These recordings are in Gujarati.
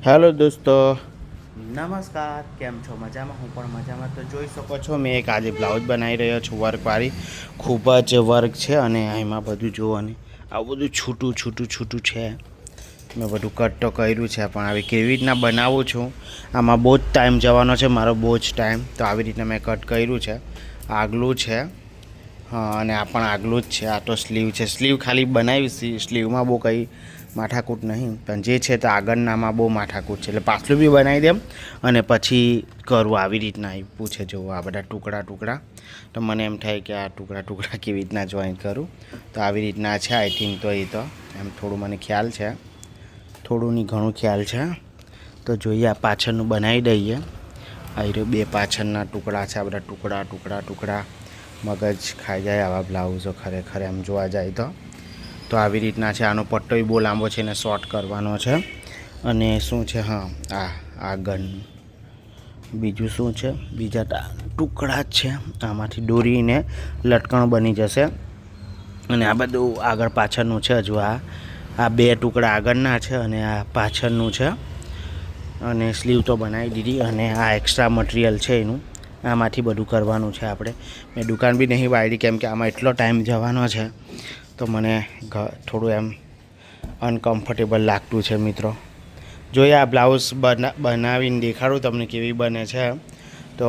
હેલો દોસ્તો, નમસ્કાર. કેમ છો? મજામાં? હું પણ મજામાં. તો જોઈ શકો છો મેં એક આજે બ્લાઉઝ બનાવી રહ્યો છું વર્કવાળી. ખૂબ જ વર્ક છે અને એમાં બધું જોવાની આવું બધું છૂટું છૂટું છૂટું છે. મેં બધું કટ તો કર્યું છે પણ આવી કેવી રીતના બનાવું છું આમાં બહુ જ ટાઈમ જવાનો છે મારો, બહુ જ ટાઈમ. તો આવી રીતના મેં કટ કર્યું છે. આગલું છે, હા, અને આ પણ આગલું જ છે. આ તો સ્લીવ છે. સ્લીવ ખાલી બનાવી, સ્લીવમાં બહુ કંઈ માથાકૂટ નહીં, પણ જે છે તો આગળનામાં બહુ માથાકૂટ છે. એટલે પાછલું બી બનાવી દેમ અને પછી કરવું આવી રીતના આપ્યું છે. જો આ બધા ટુકડા ટુકડા, તો મને એમ થાય કે આ ટુકડા ટુકડા કેવી રીતના જોઈન કરું. તો આવી રીતના છે. આઈ થિંક તો એ તો એમ થોડું મને ખ્યાલ છે, થોડું નહીં ઘણું ખ્યાલ છે. તો જોઈએ આ પાછળનું બનાવી દઈએ. આવી રહ્યું બે પાછળના ટુકડા છે. આ બધા ટુકડા ટુકડા ટુકડા મગજ ખાઈ જાય આવા બ્લાઉઝો ખરેખર એમ જોવા જાય તો આવી રીતના છે. આનો પટ્ટો બહુ લાંબો છે એને શોર્ટ કરવાનો છે. અને શું છે, હા, આ આગળ બીજું શું છે, બીજા ટુકડા જ છે. આમાંથી દોરીને લટકણ બની જશે. અને આ બધું આગળ પાછળનું છે. હજુ આ બે ટુકડા આગળના છે અને આ પાછળનું છે. અને સ્લીવ તો બનાવી દીધી અને આ એક્સ્ટ્રા મટીરિયલ છે એનું. આમાંથી બધું કરવાનું છે આપણે. મેં દુકાન બી નહીં વાળી કેમ કે આમાં એટલો ટાઈમ જવાનો છે તો મને થોડું એમ અનકમ્ફર્ટેબલ લાગતું છે મિત્રો. જોઈએ આ બ્લાઉઝ બનાવીને દેખાડું તમને કેવી બને છે. તો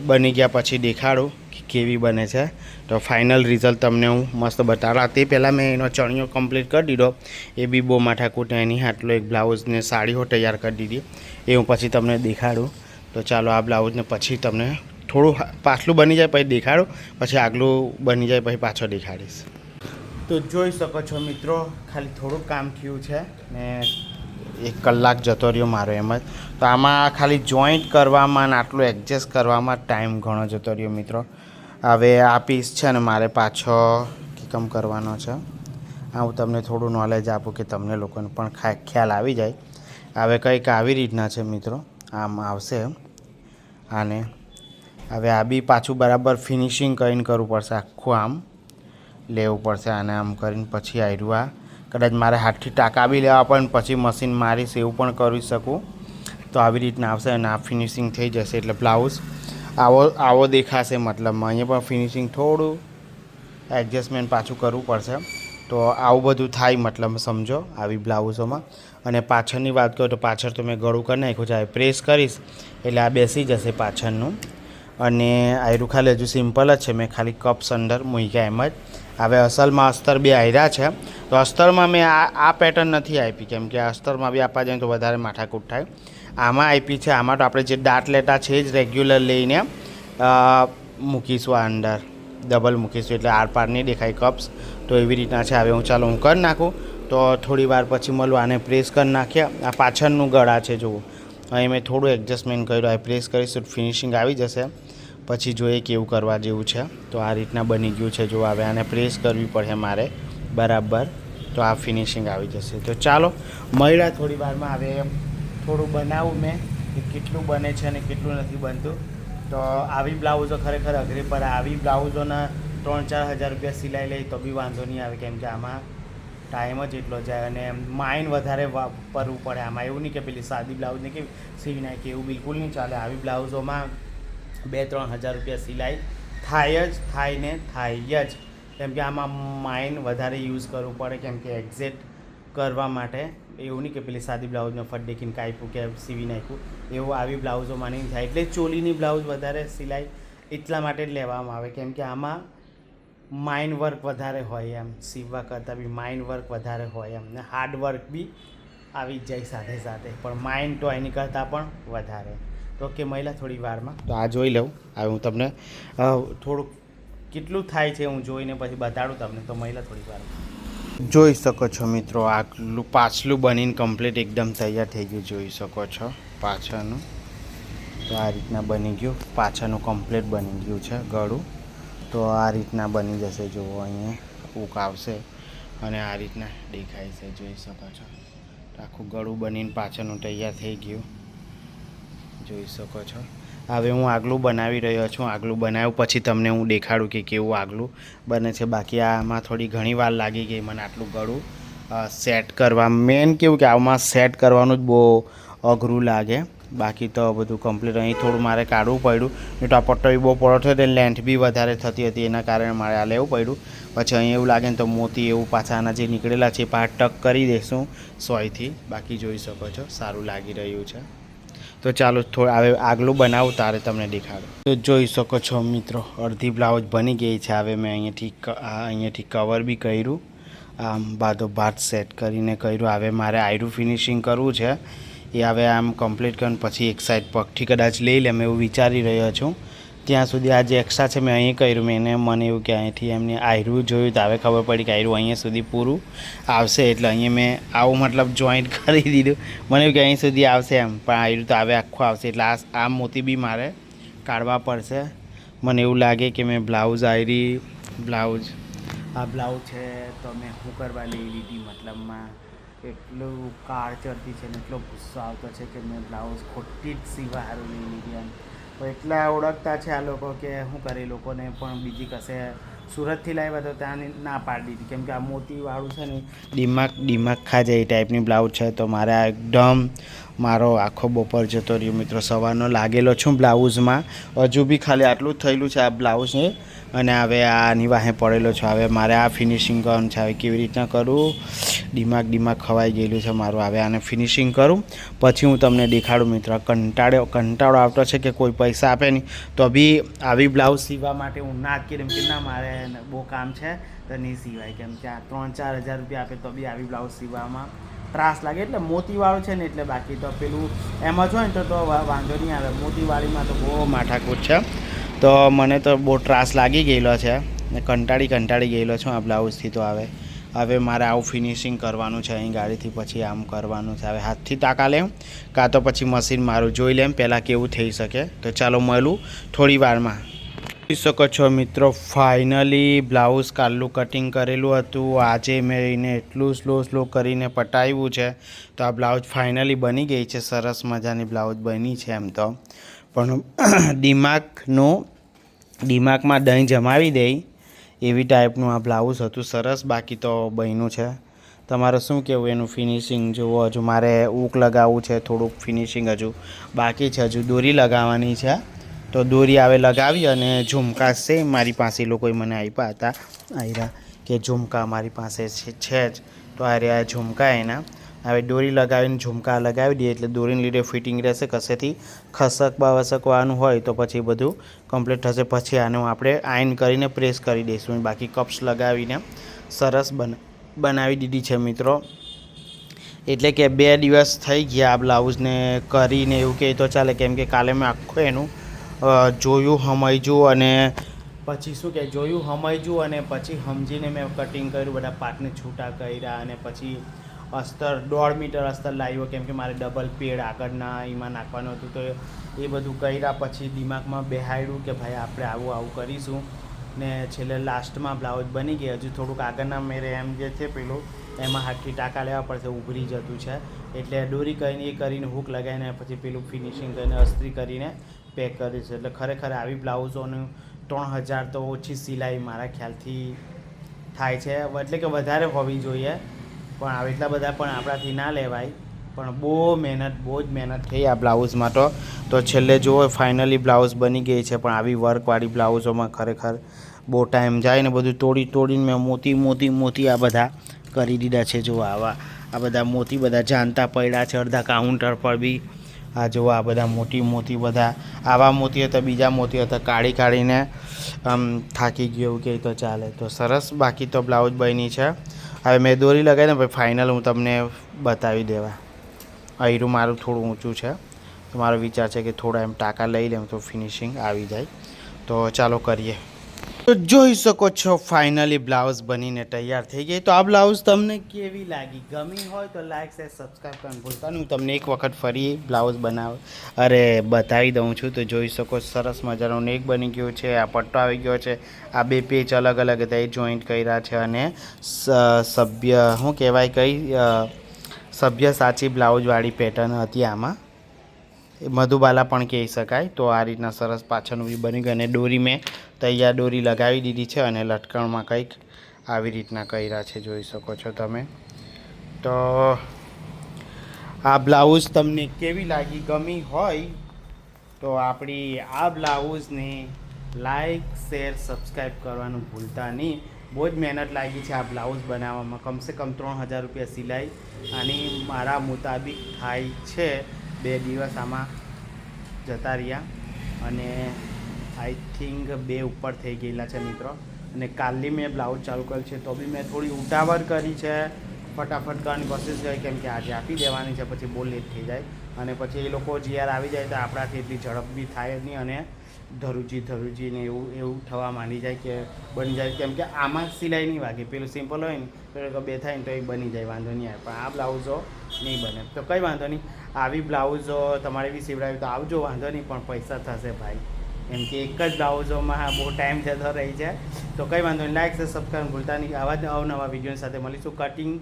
બની ગયા પછી દેખાડું કે કેવી બને છે. તો ફાઇનલ રિઝલ્ટ તમને હું મસ્ત બતાવવા. તે પહેલાં મેં એનો ચણિયો કમ્પ્લીટ કરી દીધો. એ બી બહુ માથાકૂટ એની આટલો એક બ્લાઉઝને સાડીઓ તૈયાર કરી દીધી. એ હું પછી તમને દેખાડું. તો ચાલો આ બ્લાઉઝને પછી તમને થોડું પાછલું બની જાય પછી દેખાડું, પછી આગલું બની જાય પછી પાછો દેખાડીશ. તો જોઈ શકો છો મિત્રો, ખાલી થોડુંક કામ થયું છે ને 1 કલાક જતો રહ્યો મારો એમ જ. તો આમાં ખાલી જોઈન્ટ કરવામાં ને આટલું એડજસ્ટ કરવામાં ટાઈમ ઘણો જતો રહ્યો મિત્રો. હવે આ પીસ છે ને મારે પાછો કમ કરવાનો છે. આ હું તમને થોડું નોલેજ આપું કે તમને લોકોને પણ ખ્યાલ આવી જાય. હવે કંઈક આવી રીતના છે મિત્રો, આમ આવશે આને. હવે આ બી પાછું બરાબર ફિનિશિંગ કરીને કરવું પડશે. આખું આમ લેવું પડશે આને આમ કરીને. પછી આવ્યું આ કદાચ મારે હાથથી ટાંકા બી લેવા પડે પછી મશીન મારીશ એવું પણ કરી શકું. તો આવી રીતના આવશે અને આ ફિનિશિંગ થઈ જશે એટલે બ્લાઉઝ આવો દેખાશે. મતલબમાં અહીંયા પણ ફિનિશિંગ થોડું એડજસ્ટમેન્ટ પાછું કરવું પડશે. તો આવું બધું થાય મતલબ સમજો આવી બ્લાઉઝોમાં. અને પાછળની વાત કરું તો પાછળ તો મેં ગળું કરી નાખ્યું છે. પ્રેસ કરીશ એટલે આ બેસી જશે પાછળનું. અને આયરું ખાલી હજુ સિમ્પલ જ છે. મેં ખાલી કપ્સ અંદર મૂક્યા એમ જ. હવે અસલમાં અસ્તર બે આવ્યા છે. તો અસ્તરમાં મેં આ પેટર્ન નથી આપી કેમ કે અસ્તરમાં બી આપવા જાય તો વધારે માથાકૂટ થાય. આમાં આપી છે. આમાં તો આપણે જે દાંત લેટા છે જ રેગ્યુલર લઈને મૂકીશું આ અંદર, ડબલ મૂકીશું એટલે આર પાર નહીં દેખાય કપ્સ. તો એવી રીતના છે. હવે ચાલો હું કરી નાખું તો થોડી વાર પછી મળું. આને પ્રેસ કરી નાખ્યા. આ પાછળનું ગળા છે જુઓ, અહીં મેં થોડું એડજસ્ટમેન્ટ કર્યું. આ પ્રેસ કરીશું ફિનિશિંગ આવી જશે. પછી જોઈએ કેવું કરવા જેવું છે. તો આ રીતના બની ગયું છે. જો હવે આને પ્રેસ કરવી પડે મારે બરાબર, તો આ ફિનિશિંગ આવી જશે. તો ચાલો મળ્યા થોડી વારમાં. હવે થોડું બનાવું મેં કે કેટલું બને છે અને કેટલું નથી બનતું. તો આવી બ્લાઉઝો ખરેખર અઘરી પડે. આવી બ્લાઉઝોના 3-4 હજાર રૂપિયા સિલાઈ લઈ તો બી વાંધો નહીં આવે કેમ કે આમાં ટાઈમ જ એટલો જાય અને માઇન્ડ વધારે વાપરવું પડે આમાં. એવું નહીં કે પેલી સાદી બ્લાઉઝને કેવી સીવી નાખી એવું બિલકુલ નહીં ચાલે. આવી બ્લાઉઝોમાં 2-3 હજાર રૂપિયા સિલાઈ થાય ને થાય જ. કેમ કે આમાં માઇન્ડ વધારે યુઝ કરવું પડે કેમ કે એક્ઝેક્ટ કરવા માટે. એવું નહીં કે પેલી સાદી બ્લાઉઝને ફટ દેખીને કાપ્યું કે સીવી નાખ્યું એવું આવી બ્લાઉઝોમાં નહીં થાય. એટલે ચોલીની બ્લાઉઝ વધારે સિલાઈ એટલા માટે જ લેવામાં આવે કેમ કે આમાં માઇન્ડ વર્ક વધારે હોય એમ. સીવવા કરતાં બી માઇન્ડ વર્ક વધારે હોય એમ. ને હાર્ડ વર્ક બી આવી જ જાય સાથે સાથે, પણ માઇન્ડ તો એની કરતાં પણ વધારે. તો કે મહિલા થોડી વારમાં તો આ જોઈ લઉં. હવે હું તમને થોડુંક કેટલું થાય છે હું જોઈને પછી બતાડું તમને. તો મહિલા થોડી વારમાં જોઈ શકો છો મિત્રો. આટલું પાછલું બનીને કમ્પ્લીટ એકદમ તૈયાર થઈ ગયું જોઈ શકો છો પાછળનું. તો આ રીતના બની ગયું. પાછળનું કમ્પ્લીટ બની ગયું છે ગળું. તો આ રીતના બની જશે. જુઓ અહીંયા હૂક આવશે અને આ રીતના દેખાય છે જોઈ શકો છો. તો આખું ગળું બનીને પાછળનું તૈયાર થઈ ગયું જોઈ શકો છો. હવે હું આગલું બનાવી રહ્યો છું. આગલું બનાવ્યું પછી તમને હું દેખાડું કે કેવું આગલું બને છે. બાકી આમાં થોડી ઘણી વાર લાગી ગઈ મને આટલું ગળું સેટ કરવા. મેન કેવું કે આમાં સેટ કરવાનું જ બહુ અઘરું લાગે. બાકી તો બધું કમ્પ્લીટ. અહીં થોડું મારે કાઢવું પડ્યું, નહીં તો આ પટ્ટો બી બહુ પડો થયો એટલે લેન્થ બી વધારે થતી હતી, એના કારણે મારે આ લેવું પડ્યું. પછી અહીં એવું લાગે ને તો મોતી એવું પાછા આના જે નીકળેલા છે એ પાછા ટક કરી દઈશું સોયથી. બાકી જોઈ શકો છો સારું લાગી રહ્યું છે. તો ચાલો હવે આગલું બનાવું તારે તમને દેખાડું. તો જોઈ શકો છો મિત્રો, અડધી બ્લાઉઝ બની ગઈ છે. હવે મેં અહીંયાથી કવર બી કર્યું, આમ બાદોબાદ સેટ કરીને કર્યું. હવે મારે આયરું ફિનિશિંગ કરવું છે, એ હવે આમ કમ્પ્લીટ કરીને પછી એક સાઈડ પગથી કદાચ લઈ લેમ એવું વિચારી રહ્યો છું. ત્યાં સુધી આ જે એક્સ્ટ્રા છે મેં અહીં કર્યું. મને એવું કે અહીંથી એમને આયરું જોયું તો હવે ખબર પડી કે આયરું અહીંયા સુધી પૂરું આવશે, એટલે અહીંયા મેં આવું મતલબ જોઈન્ટ કરી દીધું. મને એવું કે અહીં સુધી આવશે એમ, પણ આયરું તો હવે આખું આવશે. એટલે આ મોતી બી મારે કાઢવા પડશે. મને એવું લાગે કે મેં આ બ્લાઉઝ છે તો મેં શું કરવા લઈ લીધી, મતલબમાં એટલું કાર ચડતી છે ને એટલો ગુસ્સો આવતો છે કે મેં બ્લાઉઝ ખોટી જ સીવા સારું લઈ લીધી એમ. તો એટલા ઓળખતા છે આ લોકો કે શું કરે, લોકોને પણ બીજી કશે સુરતથી લાવ્યા તો ત્યાં ના પાડી દીધી, કેમ કે આ મોતીવાળું છે ને દિમાગ ખા જાય એ ટાઈપની બ્લાઉઝ છે. તો મારે આ એકદમ મારો આખો બપોર જતો રહ્યો મિત્રો, સવારનો લાગેલો છું બ્લાઉઝમાં. હજુ બી ખાલી આટલું જ થયેલું છે આ બ્લાઉઝને, અને હવે આની વાહે પડેલો છે. હવે મારે આ ફિનિશિંગ કરવાનું છે. હવે કેવી રીતના કરું, દિમાગ ખવાઈ ગયેલું છે મારું. હવે આને ફિનિશિંગ કરું પછી હું તમને દેખાડું મિત્રો. કંટાળો આવતો છે કે કોઈ પૈસા આપે નહીં તો બી આવી બ્લાઉઝ સીવવા માટે હું ના જ કેમ કે ના મારે બહુ કામ છે તો નહીં સિવાય, કેમ કે આ 3-4 હજાર રૂપિયા આપે તો બી આવી બ્લાઉઝ સીવવામાં ત્રાસ લાગે. એટલે મોતીવાળું છે ને એટલે, બાકી તો પેલું એમાં જો ને તો વાંધો નહીં આવે. મોતીવાળીમાં તો બહુ માથાકૂટ છે. તો મને તો બહુ ત્રાસ લાગી ગયેલો છે ને કંટાળી ગયેલો છું આ બ્લાઉઝથી. તો હવે મારે આવું ફિનિશિંગ કરવાનું છે અહીં ગાડીથી, પછી આમ કરવાનું છે. હવે હાથથી ટાંકા લેમ કાં તો પછી મશીન મારું જોઈ લેમ પહેલાં કેવું થઈ શકે. તો ચાલો મળું થોડી વારમાં. જોઈ શકો છો મિત્રો, ફાઇનલી બ્લાઉઝ કાલનું કટિંગ કરેલું હતું, આજે મેં એને એટલું સ્લો કરીને પટાવ્યું છે. તો આ બ્લાઉઝ ફાઇનલી બની ગઈ છે, સરસ મજાની બ્લાઉઝ બની છે એમ તો. પણ દિમાગમાં દહીં જમાવી દે એવી ટાઈપનું આ બ્લાઉઝ હતું, સરસ. બાકી તો બન્યું છે. તમારે શું કહેવું એનું ફિનિશિંગ જુઓ. હજુ મારે ઊક લગાવવું છે, થોડુંક ફિનિશિંગ હજુ બાકી છે. હજુ દોરી લગાવવાની છે, તો દોરી આવે લગાવી અને ઝુમકા છે મારી પાસે. લોકોએ મને આપ્યા હતા આયરા કે ઝુમકા મારી પાસે છે જ, તો આ રહ્યા ઝુમકા એના. હવે દોરી લગાવીને ઝુમકા લગાવી દઈએ એટલે દોરીને લીધે ફિટિંગ રહેશે. કશેથી વસકવાનું હોય તો પછી બધું કમ્પ્લીટ થશે. પછી આનું આપણે આયન કરીને પ્રેસ કરી દઈશું. બાકી કપ્સ લગાવીને સરસ બનાવી દીધી છે મિત્રો. એટલે કે 2 દિવસ થઈ ગયા આ બ્લાઉઝને કરીને એવું કહે તો ચાલે, કેમ કે કાલે મેં આખું એનું જોયું સમજ્યું અને પછી શું કે અને પછી સમજીને મેં કટિંગ કર્યું. બધા પાર્ટને છૂટા કર્યા અને પછી અસ્તર 1.5 મીટર અસ્તર લાવ્યો, કેમ કે મારે ડબલ પેડ આગળના એમાં નાખવાનું હતું. તો એ બધું કર્યા પછી દિમાગમાં બેહાડ્યું કે ભાઈ આપણે આવું કરીશું ને છેલ્લે લાસ્ટમાં બ્લાઉઝ બની ગઈ. હજુ થોડુંક આગળના મેરે એમ જે છે પેલું એમાં હાથથી ટાંકા લેવા પડશે, ઉભરી જતું છે. એટલે દોરી કરીને હૂક લગાવીને પછી પેલું ફિનિશિંગ કરીને અસ્ત્રી કરીને પેક કરીશું. એટલે ખરેખર આવી બ્લાઉઝોનું 3000 તો ઓછી સિલાઈ મારા ખ્યાલથી થાય છે, એટલે કે વધારે હોવી જોઈએ. પણ આવી એટલા બધા પણ આપણાથી ના લેવાય. પણ બહુ જ મહેનત થઈ આ બ્લાઉઝમાં. તો છેલ્લે જુઓ ફાઇનલી બ્લાઉઝ બની ગઈ છે. પણ આવી વર્કવાળી બ્લાઉઝોમાં ખરેખર બહુ ટાઈમ જાય ને બધું તોડીને મેં મોતી આ બધા કરી દીધા છે. જુઓ આ બધા મોતી બધા જાણતા પડ્યા છે અડધા કાઉન્ટર પર બી. આ જુઓ આ બધા મોતી બધા આવા મોતી હતા, બીજા મોતી હતા, કાઢીને આમ થાકી ગયો એવું કહે તો ચાલે. તો સરસ. બાકી તો બ્લાઉઝ બની છે. હવે મેં દોરી લગાવીને પછી ફાઇનલ હું તમને બતાવી દેવા. આયરું મારું થોડું ઊંચું છે તો મારો વિચાર છે કે થોડા એમ ટાંકા લઈ લેમ તો ફિનિશિંગ આવી જાય. તો ચાલો કરીએ. તો જોઈ શકો છો ફાઇનલી બ્લાઉઝ બનીને તૈયાર થઈ ગઈ. તો આ બ્લાઉઝ તમને કેવી લાગી, ગમી હોય તો લાઈક શેર સબસ્ક્રાઈબ કરવાનું ભૂલતા નહીં. હું તમને એક વખત ફરી બ્લાઉઝ બતાવી દઉં છું. તો જોઈ શકો સરસ મજાનો નેક બની ગયો છે, આ પટ્ટો આવી ગયો છે, આ 2 પેચ અલગ હતા એ જોઈન્ટ કર્યા છે અને સભ્ય સાચી બ્લાઉઝવાળી પેટર્ન હતી આમાં, મધુબાલા પણ કહી શકાય. તો આ રીતના સરસ પાછળનું બી બની ગયું અને દોરી મેં તૈયાર દોરી લગાવી દીધી છે અને લટકણમાં કંઈક આવી રીતના કર્યા છે, જોઈ શકો છો તમે. તો આ બ્લાઉઝ તમને કેવી લાગી, ગમી હોય તો આપણી આ બ્લાઉઝને લાઈક શેર સબસ્ક્રાઈબ કરવાનું ભૂલતા નહીં. બહુ જ મહેનત લાગી છે આ બ્લાઉઝ બનાવવામાં. કમસે કમ 3000 રૂપિયા સિલાઈ આની મારા મુતાબિક થાય છે. 2 દિવસ આમાં જતા રહ્યા અને આઈ થિંક 2 ઉપર થઈ ગયેલા છે મિત્રો. અને કાલની મેં બ્લાઉઝ ચાલુ કર્યું છે તો બી મેં થોડી ઉતાવળ કરી છે, ફટાફટ કરવાની કોશિશ કરી, કેમ કે આજે આપી દેવાની છે, પછી બહુ લેટ થઈ જાય અને પછી એ લોકો જ્યારે આવી જાય તો આપણાથી એટલી ઝડપ બી થાય નહીં અને ધરુજી ને એવું થવા માંડી જાય કે બની જાય. કેમ કે આમાં સિલાઈ નહીં વાગે, પેલું સિમ્પલ હોય ને તો 2 થાય ને તો એ બની જાય, વાંધો નહીં આવે. પણ આ બ્લાઉઝો નહીં બને તો કંઈ વાંધો નહીં. આવી બ્લાઉઝો તમારે બી સીવડાવી તો આવજો, વાંધો નહીં, પણ પૈસા થશે ભાઈ. એમ કે એક જ બ્લાઉઝોમાં બહુ ટાઈમ જતો રહી છે તો કંઈ વાંધો નહીં. લાઈક છે, સબસ્ક્રાઈબ ભૂલતા નહીં. આવા જ અવનવા વિડીયો સાથે મળીશું. કટિંગ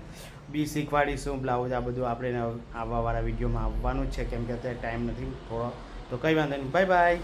બી શીખવાડીશું, બ્લાઉઝ આ બધું આપણે આવવાવાળા વિડીયોમાં આવવાનું જ છે, કેમ કે અત્યારે ટાઈમ નથી થોડો. તો કંઈ વાંધો નહીં. Bye bye.